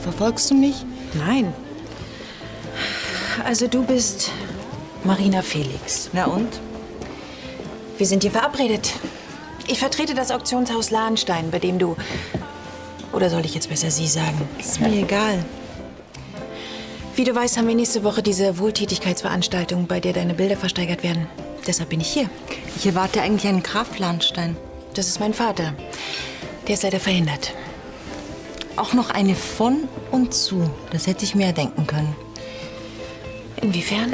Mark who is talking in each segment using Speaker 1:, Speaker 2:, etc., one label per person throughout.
Speaker 1: Verfolgst du mich?
Speaker 2: Nein. Also du bist Marina Felix.
Speaker 1: Na und?
Speaker 2: Wir sind hier verabredet. Ich vertrete das Auktionshaus Lahnstein, bei dem du... Oder soll ich jetzt besser Sie sagen?
Speaker 1: Ist mir egal.
Speaker 2: Wie du weißt, haben wir nächste Woche diese Wohltätigkeitsveranstaltung, bei der deine Bilder versteigert werden. Deshalb bin ich hier.
Speaker 1: Ich erwarte eigentlich einen Graf Lahnstein.
Speaker 2: Das ist mein Vater. Der ist leider verhindert.
Speaker 1: Auch noch eine von und zu. Das hätte ich mir ja denken können.
Speaker 2: Inwiefern?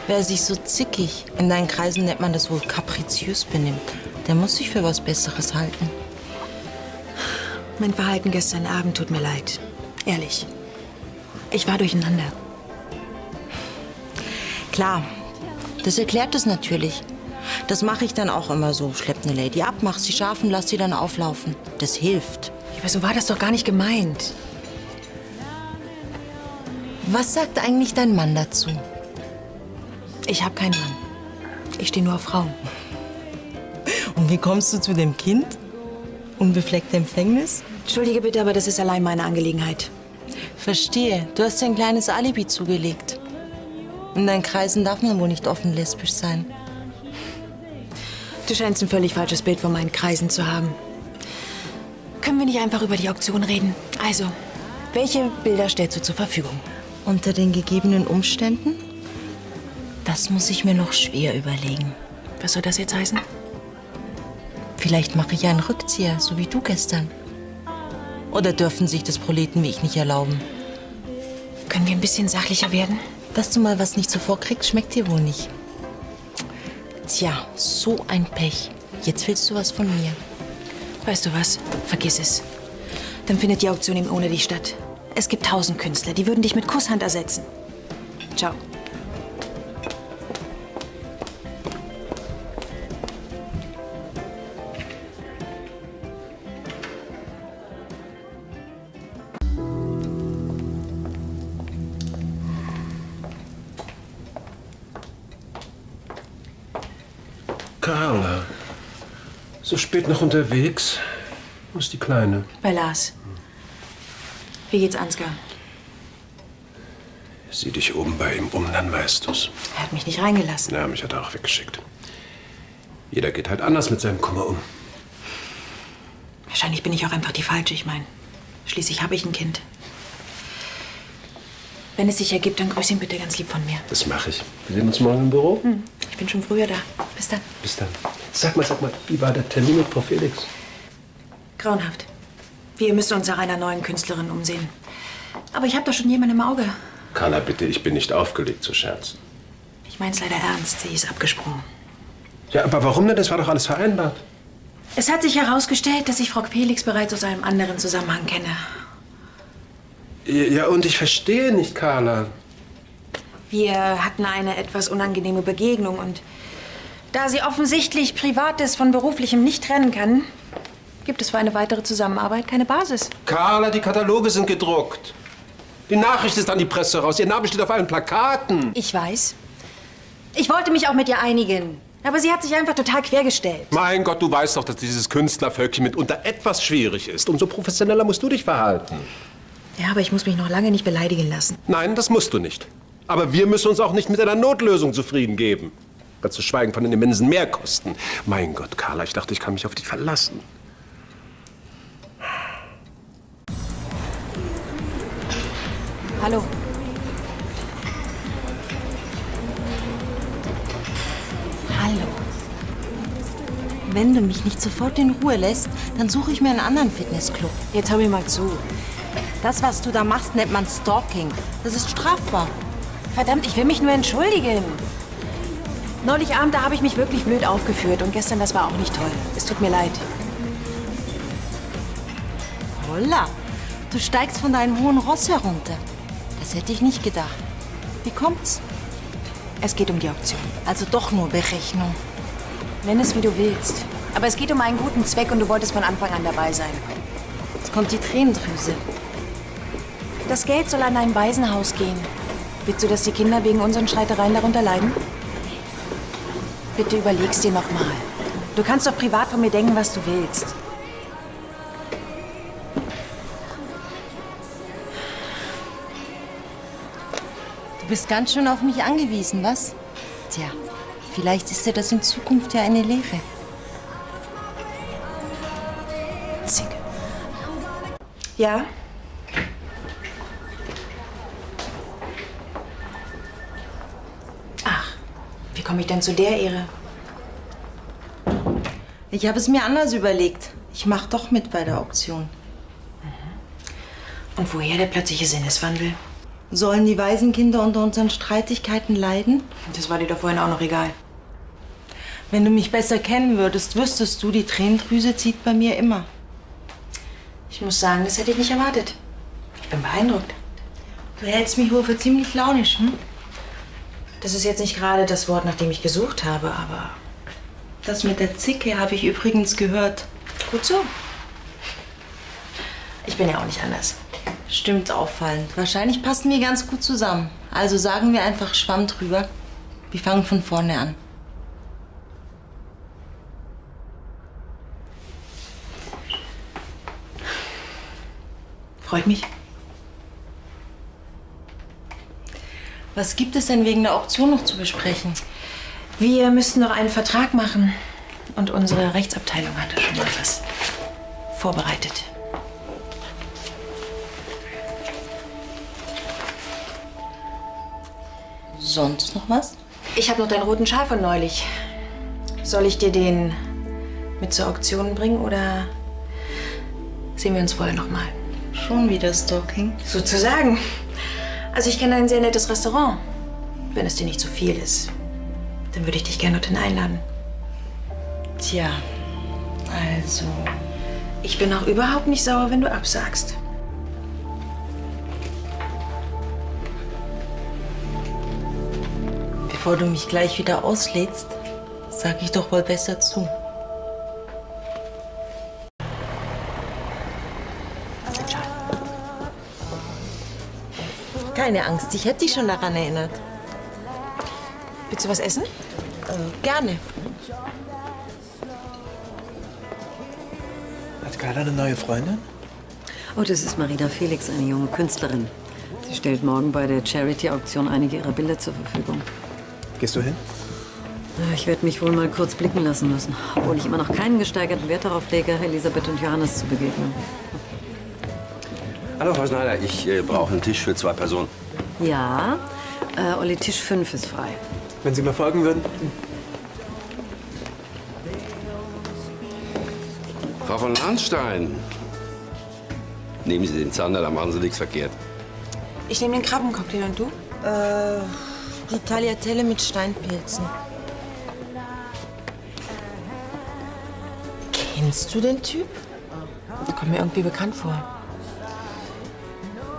Speaker 1: Wer sich so zickig, in deinen Kreisen nennt man das wohl kapriziös benimmt, der muss sich für was Besseres halten.
Speaker 2: Mein Verhalten gestern Abend tut mir leid. Ehrlich. Ich war durcheinander.
Speaker 1: Klar, das erklärt es natürlich. Das mache ich dann auch immer so. Schlepp eine Lady ab, mach sie scharf und lass sie dann auflaufen. Das hilft.
Speaker 2: Aber so war das doch gar nicht gemeint.
Speaker 1: Was sagt eigentlich dein Mann dazu?
Speaker 2: Ich habe keinen Mann. Ich stehe nur auf Frauen.
Speaker 1: Und wie kommst du zu dem Kind? Unbefleckte Empfängnis?
Speaker 2: Entschuldige bitte, aber das ist allein meine Angelegenheit.
Speaker 1: Verstehe. Du hast dir ein kleines Alibi zugelegt. In deinen Kreisen darf man wohl nicht offen lesbisch sein.
Speaker 2: Du scheinst ein völlig falsches Bild von meinen Kreisen zu haben. Können wir nicht einfach über die Auktion reden? Also, welche Bilder stellst du zur Verfügung?
Speaker 1: Unter den gegebenen Umständen? Das muss ich mir noch schwer überlegen.
Speaker 2: Was soll das jetzt heißen?
Speaker 1: Vielleicht mache ich einen Rückzieher, so wie du gestern. Oder dürfen sich das Proleten wie ich nicht erlauben?
Speaker 2: Können wir ein bisschen sachlicher werden?
Speaker 1: Dass du mal was nicht so vorkriegst, schmeckt dir wohl nicht. Tja, so ein Pech. Jetzt willst du was von mir.
Speaker 2: Weißt du was? Vergiss es. Dann findet die Auktion eben ohne dich statt. Es gibt 1000 Künstler, die würden dich mit Kusshand ersetzen. Ciao.
Speaker 3: Carla, so spät noch unterwegs? Wo ist die Kleine?
Speaker 2: Bei Lars. Wie geht's Ansgar?
Speaker 3: Sieh dich oben bei ihm um, dann weißt du's.
Speaker 2: Er hat mich nicht reingelassen.
Speaker 3: Ja, mich hat er auch weggeschickt. Jeder geht halt anders mit seinem Kummer um.
Speaker 2: Wahrscheinlich bin ich auch einfach die Falsche. Ich meine, schließlich habe ich ein Kind. Wenn es sich ergibt, dann grüß ihn bitte ganz lieb von mir.
Speaker 3: Das mache ich. Wir sehen uns morgen im Büro?
Speaker 2: Ich bin schon früher da. Bis dann.
Speaker 3: Bis dann. Sag mal, wie war der Termin mit Frau Felix?
Speaker 2: Grauenhaft. Wir müssen uns nach einer neuen Künstlerin umsehen. Aber ich habe doch schon jemanden im Auge.
Speaker 3: Carla, bitte, ich bin nicht aufgelegt zu scherzen.
Speaker 2: Ich mein's leider ernst. Sie ist abgesprungen.
Speaker 3: Ja, aber warum denn? Das war doch alles vereinbart.
Speaker 2: Es hat sich herausgestellt, dass ich Frau Felix bereits aus einem anderen Zusammenhang kenne.
Speaker 3: Ja, und ich verstehe nicht, Carla.
Speaker 2: Wir hatten eine etwas unangenehme Begegnung und da sie offensichtlich Privates von Beruflichem nicht trennen kann, gibt es für eine weitere Zusammenarbeit keine Basis.
Speaker 3: Carla, die Kataloge sind gedruckt. Die Nachricht ist an die Presse raus. Ihr Name steht auf allen Plakaten.
Speaker 2: Ich weiß. Ich wollte mich auch mit ihr einigen. Aber sie hat sich einfach total quergestellt.
Speaker 3: Mein Gott, du weißt doch, dass dieses Künstlervölkchen mitunter etwas schwierig ist. Umso professioneller musst du dich verhalten.
Speaker 2: Ja, aber ich muss mich noch lange nicht beleidigen lassen.
Speaker 3: Nein, das musst du nicht. Aber wir müssen uns auch nicht mit einer Notlösung zufrieden geben. Ganz zu schweigen von den immensen Mehrkosten. Mein Gott, Carla, ich dachte, ich kann mich auf dich verlassen.
Speaker 2: Hallo.
Speaker 1: Hallo. Wenn du mich nicht sofort in Ruhe lässt, dann suche ich mir einen anderen Fitnessclub.
Speaker 2: Jetzt hör mir mal zu.
Speaker 1: Das, was du da machst, nennt man Stalking. Das ist strafbar.
Speaker 2: Verdammt, ich will mich nur entschuldigen. Neulich Abend, da habe ich mich wirklich blöd aufgeführt. Und gestern, das war auch nicht toll. Es tut mir leid.
Speaker 1: Holla, du steigst von deinem hohen Ross herunter. Das hätte ich nicht gedacht. Wie kommt's?
Speaker 2: Es geht um die Auktion.
Speaker 1: Also doch nur Berechnung.
Speaker 2: Nenn es, wie du willst. Aber es geht um einen guten Zweck und du wolltest von Anfang an dabei sein.
Speaker 1: Jetzt kommt die Tränendrüse.
Speaker 2: Das Geld soll an ein Waisenhaus gehen. Willst du, dass die Kinder wegen unseren Streitereien darunter leiden? Bitte überleg's dir noch mal. Du kannst doch privat von mir denken, was du willst.
Speaker 1: bist ganz schön auf mich angewiesen, was? Tja, vielleicht ist dir das in Zukunft ja eine Lehre.
Speaker 2: Zicke. Ja? Ach, wie komme ich denn zu der Ehre?
Speaker 1: Ich habe es mir anders überlegt. Ich mache doch mit bei der Auktion.
Speaker 2: Und woher der plötzliche Sinneswandel?
Speaker 1: Sollen die Waisenkinder unter unseren Streitigkeiten leiden?
Speaker 2: Das war dir doch vorhin auch noch egal.
Speaker 1: Wenn du mich besser kennen würdest, wüsstest du, die Tränendrüse zieht bei mir immer.
Speaker 2: Ich muss sagen, das hätte ich nicht erwartet. Ich bin beeindruckt.
Speaker 1: Du hältst mich wohl für ziemlich launisch, hm?
Speaker 2: Das ist jetzt nicht gerade das Wort, nach dem ich gesucht habe, aber
Speaker 1: Das mit der Zicke habe ich übrigens gehört.
Speaker 2: gut so. Ich bin ja auch nicht anders.
Speaker 1: Stimmt auffallend. Wahrscheinlich passen wir ganz gut zusammen. Also sagen wir einfach Schwamm drüber. Wir fangen von vorne an.
Speaker 2: Freut mich.
Speaker 1: Was gibt es denn wegen der Auktion noch zu besprechen?
Speaker 2: Wir müssten noch einen Vertrag machen. Und unsere Rechtsabteilung hat da schon mal was vorbereitet.
Speaker 1: Sonst noch was?
Speaker 2: Ich habe noch deinen roten Schal von neulich. Soll ich dir den mit zur Auktion bringen oder sehen wir uns vorher noch mal?
Speaker 1: Schon wieder Stalking?
Speaker 2: Sozusagen. Also ich kenne ein sehr nettes Restaurant. Wenn es dir nicht zu viel ist, dann würde ich dich gerne dorthin einladen.
Speaker 1: Tja, also...
Speaker 2: Ich bin auch überhaupt nicht sauer, wenn du absagst.
Speaker 1: Bevor du mich gleich wieder auslädst, sag ich doch wohl besser zu. Keine Angst, ich hätte dich schon daran erinnert.
Speaker 2: Willst du was essen?
Speaker 1: Gerne.
Speaker 4: Hat Carla eine neue Freundin?
Speaker 5: Oh, das ist Marina Felix, eine junge Künstlerin. Sie stellt morgen bei der Charity-Auktion einige ihrer Bilder zur Verfügung.
Speaker 4: Gehst du hin?
Speaker 5: Ich werde mich wohl mal kurz blicken lassen müssen, obwohl ich immer noch keinen gesteigerten Wert darauf lege, Elisabeth und Johannes zu begegnen.
Speaker 6: Hallo, Frau Schneider. Ich brauche einen Tisch für 2 Personen.
Speaker 5: Ja, Olli, Tisch 5 ist frei.
Speaker 4: Wenn Sie mir folgen würden?
Speaker 6: Frau von Lahnstein. Nehmen Sie den Zander, da machen Sie nichts verkehrt.
Speaker 2: Ich nehme den Krabbencocktail und du?
Speaker 1: Die Tagliatelle mit Steinpilzen. Kennst du den Typ?
Speaker 2: Kommt mir irgendwie bekannt vor.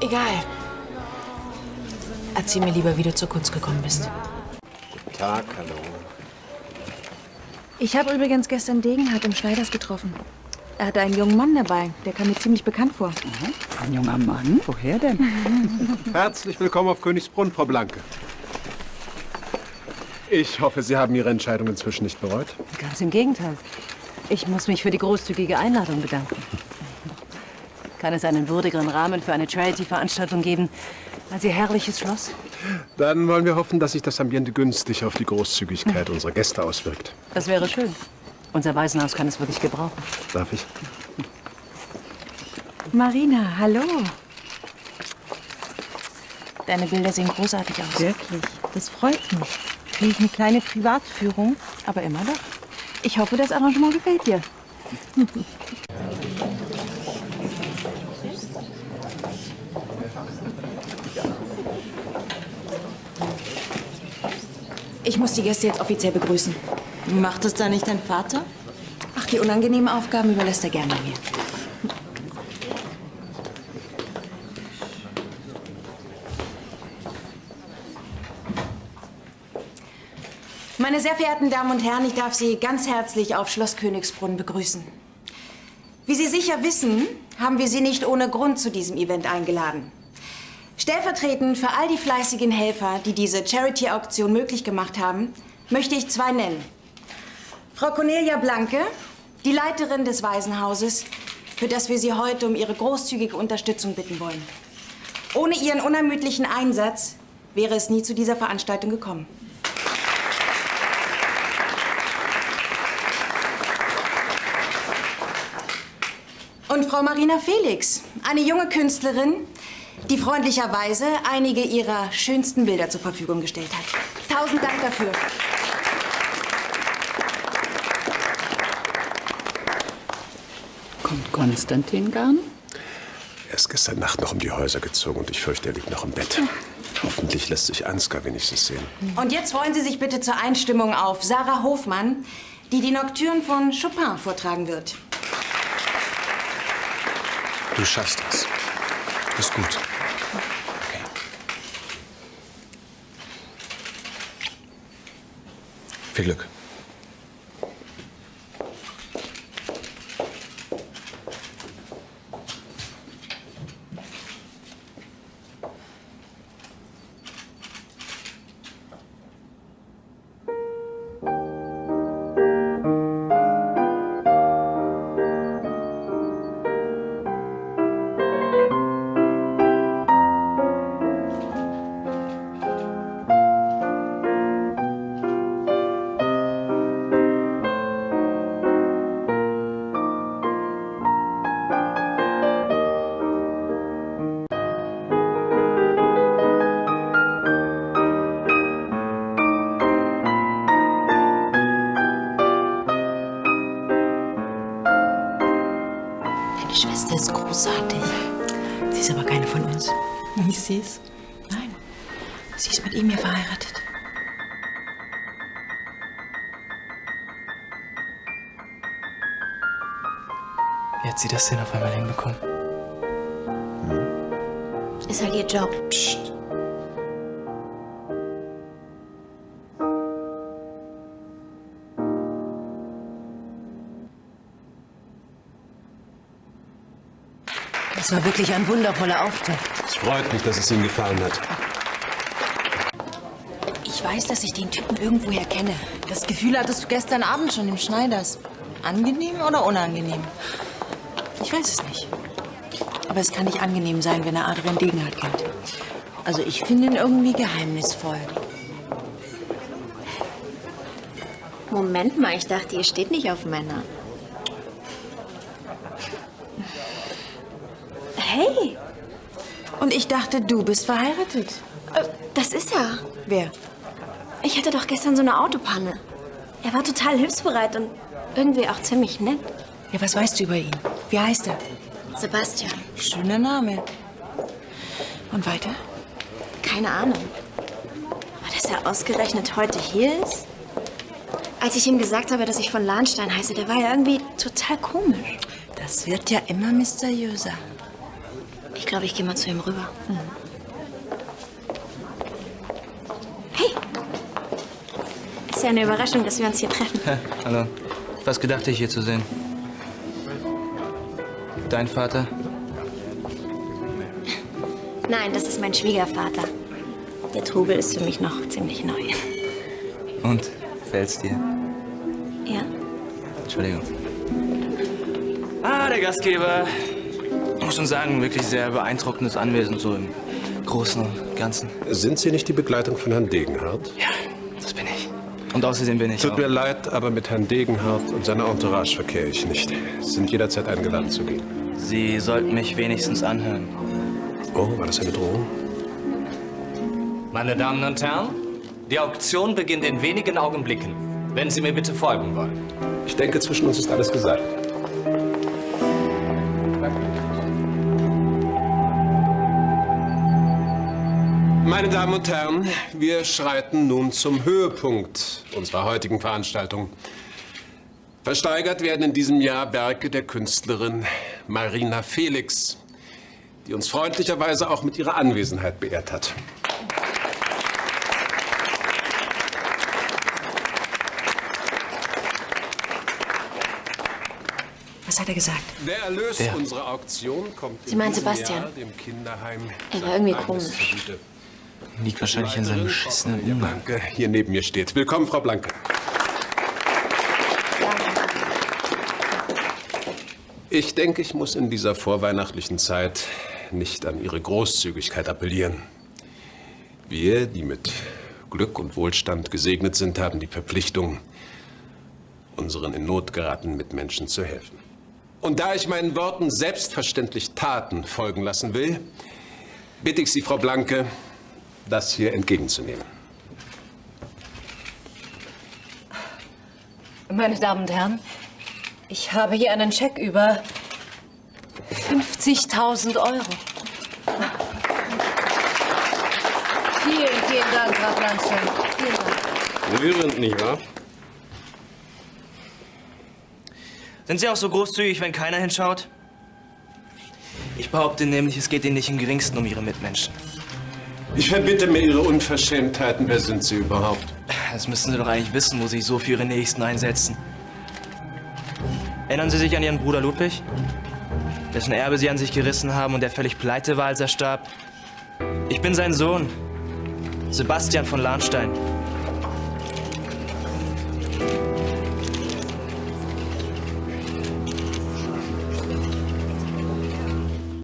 Speaker 2: Egal. Erzähl mir lieber, wie du zur Kunst gekommen bist.
Speaker 3: Guten Tag, hallo.
Speaker 2: Ich habe übrigens gestern Degenhardt im Schneiders getroffen. Er hatte einen jungen Mann dabei. Der kam mir ziemlich bekannt vor.
Speaker 7: Ein junger Mann? Woher denn?
Speaker 3: Herzlich willkommen auf Königsbrunn, Frau Blanke. Ich hoffe, Sie haben Ihre Entscheidung inzwischen nicht bereut.
Speaker 5: Ganz im Gegenteil. Ich muss mich für die großzügige Einladung bedanken. Kann es einen würdigeren Rahmen für eine Charity-Veranstaltung geben als Ihr herrliches Schloss?
Speaker 3: Dann wollen wir hoffen, dass sich das Ambiente günstig auf die Großzügigkeit unserer Gäste auswirkt.
Speaker 5: Das wäre schön. Unser Waisenhaus kann es wirklich gebrauchen.
Speaker 3: Darf ich?
Speaker 2: Marina, hallo. Deine Bilder sehen großartig aus.
Speaker 1: Wirklich, das freut mich. Kriege ich eine kleine Privatführung?
Speaker 2: Aber immer doch. Ich hoffe, das Arrangement gefällt dir. Ich muss die Gäste jetzt offiziell begrüßen.
Speaker 1: Macht das da nicht dein Vater?
Speaker 2: Ach, die unangenehmen Aufgaben überlässt er gerne mir. Meine sehr verehrten Damen und Herren, ich darf Sie ganz herzlich auf Schloss Königsbrunn begrüßen. Wie Sie sicher wissen, haben wir Sie nicht ohne Grund zu diesem Event eingeladen. Stellvertretend für all die fleißigen Helfer, die diese Charity-Auktion möglich gemacht haben, möchte ich 2 nennen. Frau Cornelia Blanke, die Leiterin des Waisenhauses, für das wir Sie heute um Ihre großzügige Unterstützung bitten wollen. Ohne Ihren unermüdlichen Einsatz wäre es nie zu dieser Veranstaltung gekommen. Und Frau Marina Felix, eine junge Künstlerin, die freundlicherweise einige ihrer schönsten Bilder zur Verfügung gestellt hat. 1000 Dank dafür.
Speaker 7: Kommt Konstantin gar nicht?
Speaker 3: Er ist gestern Nacht noch um die Häuser gezogen und ich fürchte, er liegt noch im Bett. Hoffentlich lässt sich Ansgar wenigstens sehen.
Speaker 2: Und jetzt freuen Sie sich bitte zur Einstimmung auf Sarah Hofmann, die die Nocturne von Chopin vortragen wird.
Speaker 3: Du schaffst das. Ist gut.
Speaker 4: Okay. Viel Glück.
Speaker 2: Deine Schwester ist großartig. Sie ist aber keine von uns. Wie ist sie es? Nein, sie ist mit ihm hier verheiratet.
Speaker 4: Wie hat sie das denn auf einmal hinbekommen?
Speaker 8: Ist halt ihr Job.
Speaker 3: Psst.
Speaker 5: Das war wirklich ein wundervoller Auftritt.
Speaker 3: Es freut mich, dass es Ihnen gefallen hat.
Speaker 2: Ich weiß, dass ich den Typen irgendwoher kenne.
Speaker 1: Das Gefühl hattest du gestern Abend schon im Schneiders. Angenehm oder unangenehm?
Speaker 2: Ich weiß es nicht. Aber es kann nicht angenehm sein, wenn er Adrian Degenhardt kennt.
Speaker 1: Also ich finde ihn irgendwie geheimnisvoll.
Speaker 8: Moment mal, ich dachte, ihr steht nicht auf Männer. Hey,
Speaker 2: Und ich dachte, du bist verheiratet.
Speaker 8: das ist er.
Speaker 2: Wer?
Speaker 8: Ich hatte doch gestern so eine Autopanne. Er war total hilfsbereit und irgendwie auch ziemlich nett.
Speaker 2: Ja, was weißt du über ihn? Wie heißt er?
Speaker 8: Sebastian,
Speaker 1: Schöner Name.
Speaker 2: Und weiter?
Speaker 8: keine Ahnung. Aber dass er ausgerechnet heute hier ist? Als ich ihm gesagt habe, dass ich von Lahnstein heiße, der war ja irgendwie total komisch.
Speaker 1: Das wird ja immer mysteriöser.
Speaker 8: Ich glaube, ich gehe mal zu ihm rüber. Hey! Ist ja eine Überraschung, dass wir uns hier treffen.
Speaker 9: Hallo. Was gedacht, dich hier zu sehen? Dein Vater?
Speaker 8: Nein, das ist mein Schwiegervater. Der Trubel ist für mich noch ziemlich neu.
Speaker 9: Und? Fällt's dir?
Speaker 8: Ja?
Speaker 9: Entschuldigung. Der Gastgeber. Ich muss schon sagen, wirklich sehr beeindruckendes Anwesen, so im Großen und Ganzen.
Speaker 3: Sind Sie nicht die Begleitung von Herrn Degenhardt?
Speaker 9: Ja, das bin ich. Und außerdem bin ich
Speaker 3: Tut
Speaker 9: auch...
Speaker 3: mir leid, aber mit Herrn Degenhardt und seiner Entourage verkehre ich nicht. Sie sind jederzeit eingeladen zu gehen.
Speaker 9: Sie sollten mich wenigstens anhören.
Speaker 3: Oh, war das eine Drohung?
Speaker 10: Meine Damen und Herren, die Auktion beginnt in wenigen Augenblicken. Wenn Sie mir bitte folgen wollen.
Speaker 3: Ich denke, zwischen uns ist alles gesagt. Meine Damen und Herren, wir schreiten nun zum Höhepunkt unserer heutigen Veranstaltung. Versteigert werden in diesem Jahr Werke der Künstlerin Marina Felix, die uns freundlicherweise auch mit ihrer Anwesenheit beehrt hat.
Speaker 2: Was hat er gesagt?
Speaker 3: Der Erlös unserer Auktion kommt
Speaker 8: Sie meinen
Speaker 3: in diesem
Speaker 8: Sebastian?
Speaker 3: Jahr dem Kinderheim.
Speaker 8: Er war irgendwie
Speaker 3: St. Agnes
Speaker 8: komisch.
Speaker 3: zugute.
Speaker 9: Liegt wahrscheinlich in seinem beschissenen
Speaker 3: Frau
Speaker 9: Umgang.
Speaker 3: Blanke hier neben mir steht. Willkommen, Frau Blanke. Ich denke, ich muss in dieser vorweihnachtlichen Zeit nicht an Ihre Großzügigkeit appellieren. Wir, die mit Glück und Wohlstand gesegnet sind, haben die Verpflichtung, unseren in Not geratenen Mitmenschen zu helfen. Und da ich meinen Worten selbstverständlich Taten folgen lassen will, bitte ich Sie, Frau Blanke, das hier entgegenzunehmen.
Speaker 5: Meine Damen und Herren, ich habe hier einen Scheck über 50.000 Euro. Vielen, vielen Dank, Graf Landstein. Vielen Dank.
Speaker 6: Rührend, nicht wahr?
Speaker 9: Sind Sie auch so großzügig, wenn keiner hinschaut? Ich behaupte nämlich, es geht Ihnen nicht im Geringsten um Ihre Mitmenschen.
Speaker 3: Ich verbitte mir Ihre Unverschämtheiten. Wer sind Sie überhaupt?
Speaker 9: Das müssten Sie doch eigentlich wissen, wo Sie sich so für Ihre Nächsten einsetzen. Erinnern Sie sich an Ihren Bruder Ludwig? Dessen Erbe Sie an sich gerissen haben und der völlig pleite war, als er starb? Ich bin sein Sohn, Sebastian von Lahnstein.